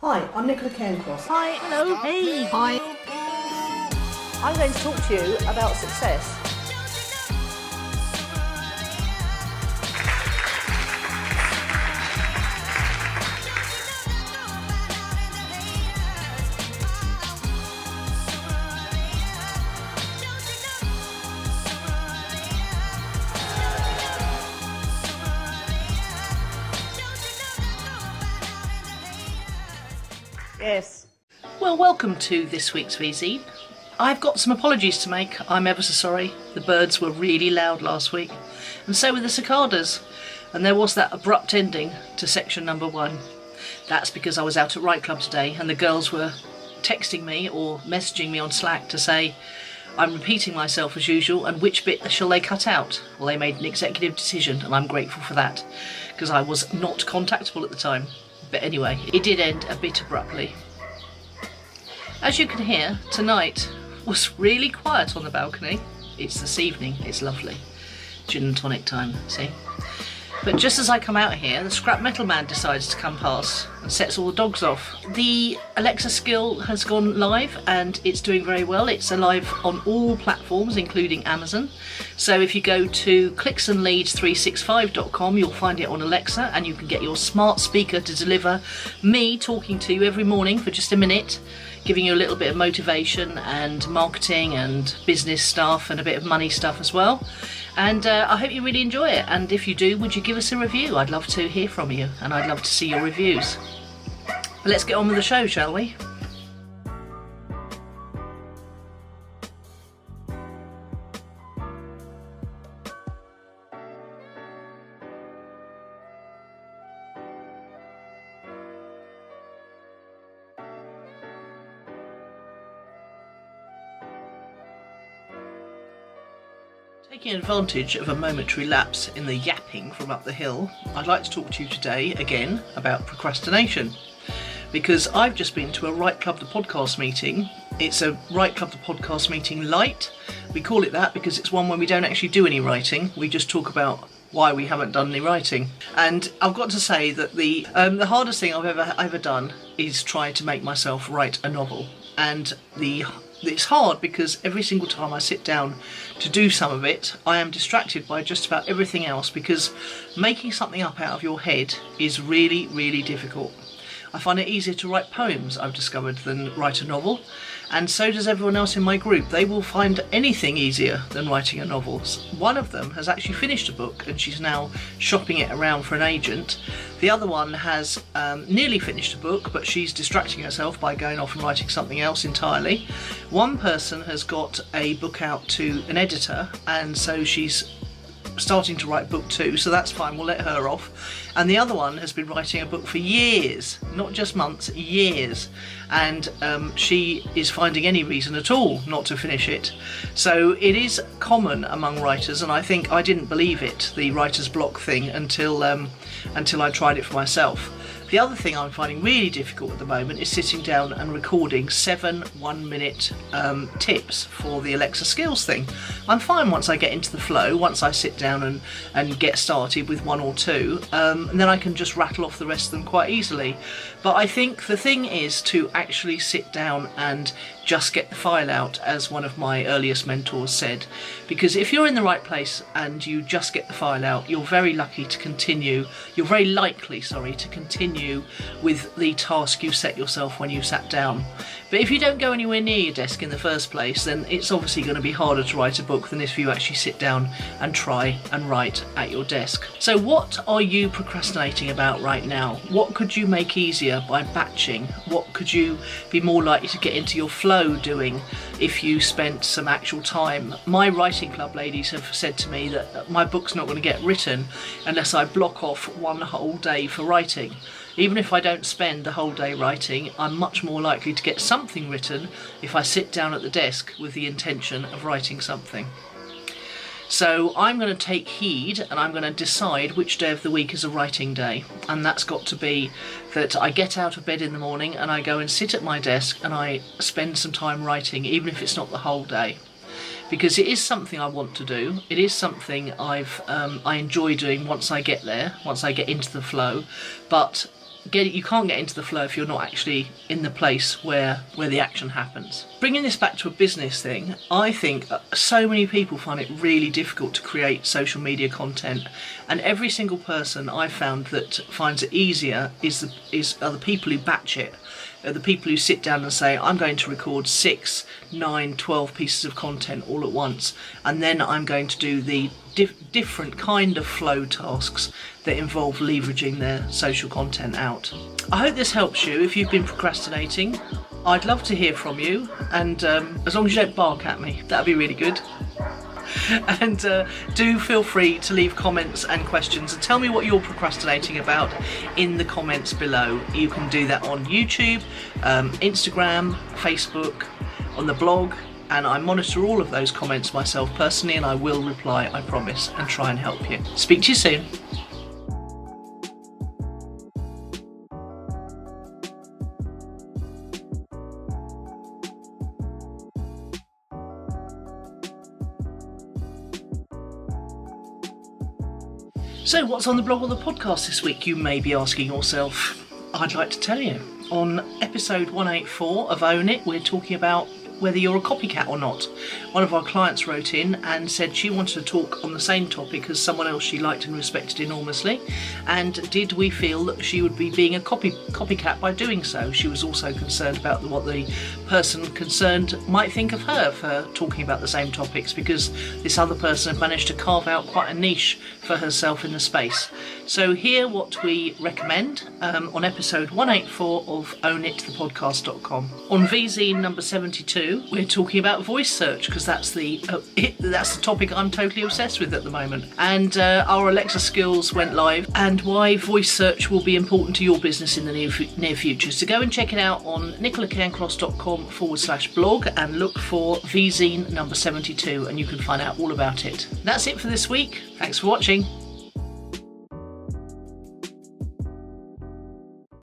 Hi, I'm Nicola Cairncross. Hi, hello, hey, hi. I'm going to talk to you about success. Yes. Well, welcome to this week's Vzine. I've got some apologies to make. I'm ever so sorry. The birds were really loud last week, and so were the cicadas. And there was that abrupt ending to section number 1. That's because I was out at Write Club today, and the girls were texting me or messaging me on Slack to say I'm repeating myself as usual, and which bit shall they cut out? Well, they made an executive decision, and I'm grateful for that, because I was not contactable at the time. But anyway, it did end a bit abruptly. As you can hear, tonight was really quiet on the balcony. It's this evening, it's lovely. Gin and tonic time, see? But just as I come out here, the scrap metal man decides to come past and sets all the dogs off. The Alexa skill has gone live and it's doing very well. It's alive on all platforms, including Amazon. So if you go to clicksandleads365.com, you'll find it on Alexa, and you can get your smart speaker to deliver me talking to you every morning for just a minute, giving you a little bit of motivation and marketing and business stuff and a bit of money stuff as well. And I hope you really enjoy it, and if you do, would you give us a review? I'd love to hear from you, and I'd love to see your reviews. But let's get on with the show, shall we? Taking advantage of a momentary lapse in the yapping from up the hill, I'd like to talk to you today again about procrastination, because I've just been to a Write Club the Podcast meeting. It's a Write Club the Podcast meeting Lite. We call it that because it's one where we don't actually do any writing, we just talk about why we haven't done any writing. And I've got to say that the hardest thing I've ever done is try to make myself write a novel. And it's hard because every single time I sit down to do some of it, I am distracted by just about everything else, because making something up out of your head is really, really difficult. I find it easier to write poems, I've discovered, than write a novel, and so does everyone else in my group. They will find anything easier than writing a novel. One of them has actually finished a book and she's now shopping it around for an agent. The other one has nearly finished a book, but she's distracting herself by going off and writing something else entirely. One person has got a book out to an editor, and so she's starting to write book 2, so that's fine, we'll let her off. And the other one has been writing a book for years, not just months, years, and she is finding any reason at all not to finish it. So it is common among writers, and I think I didn't believe it, the writer's block thing, until I tried it for myself. The other thing I'm finding really difficult at the moment is sitting down and recording 7 1-minute tips for the Alexa skills thing. I'm fine once I get into the flow, once I sit down and get started with 1 or 2, and then I can just rattle off the rest of them quite easily. But I think the thing is to actually sit down and just get the file out, as one of my earliest mentors said, because if you're in the right place and you just get the file out, you're very likely to continue with the task you set yourself when you sat down. But if you don't go anywhere near your desk in the first place, then it's obviously going to be harder to write a book than if you actually sit down and try and write at your desk. So what are you procrastinating about right now? What could you make easier by batching? What could you be more likely to get into your flow doing if you spent some actual time? My writing club ladies have said to me that my book's not going to get written unless I block off 1 whole day for writing. Even if I don't spend the whole day writing, I'm much more likely to get something written if I sit down at the desk with the intention of writing something. So I'm going to take heed, and I'm going to decide which day of the week is a writing day, and that's got to be that I get out of bed in the morning and I go and sit at my desk and I spend some time writing, even if it's not the whole day. Because it is something I want to do. It is something I enjoy doing once I get there, once I get into the flow. But you can't get into the flow if you're not actually in the place where the action happens. Bringing this back to a business thing, I think so many people find it really difficult to create social media content, and every single person I've found that finds it easier are the people who batch it. The people who sit down and say, I'm going to record 6, 9, 12 pieces of content all at once, and then I'm going to do the different kind of flow tasks that involve leveraging their social content out. I hope this helps you if you've been procrastinating. I'd love to hear from you, and as long as you don't bark at me, that'd be really good. And do feel free to leave comments and questions and tell me what you're procrastinating about in the comments below. You can do that on YouTube, Instagram, Facebook, on the blog, and I monitor all of those comments myself personally, and I will reply, I promise, and try and help you. Speak to you soon. So what's on the blog or the podcast this week, you may be asking yourself? I'd like to tell you. On episode 184 of Own It, we're talking about whether you're a copycat or not. One of our clients wrote in and said she wanted to talk on the same topic as someone else she liked and respected enormously, and did we feel that she would be being a copycat by doing so. She was also concerned about what the person concerned might think of her for talking about the same topics, because this other person had managed to carve out quite a niche for herself in the space. So hear what we recommend on episode 184 of ownitthepodcast.com. On Vzine number 72, we're talking about voice search, because that's the topic I'm totally obsessed with at the moment. And our Alexa skills went live, and why voice search will be important to your business in the near future. So go and check it out on nicolacairncross.com/blog and look for Vzine number 72, and you can find out all about it. That's it for this week. Thanks for watching.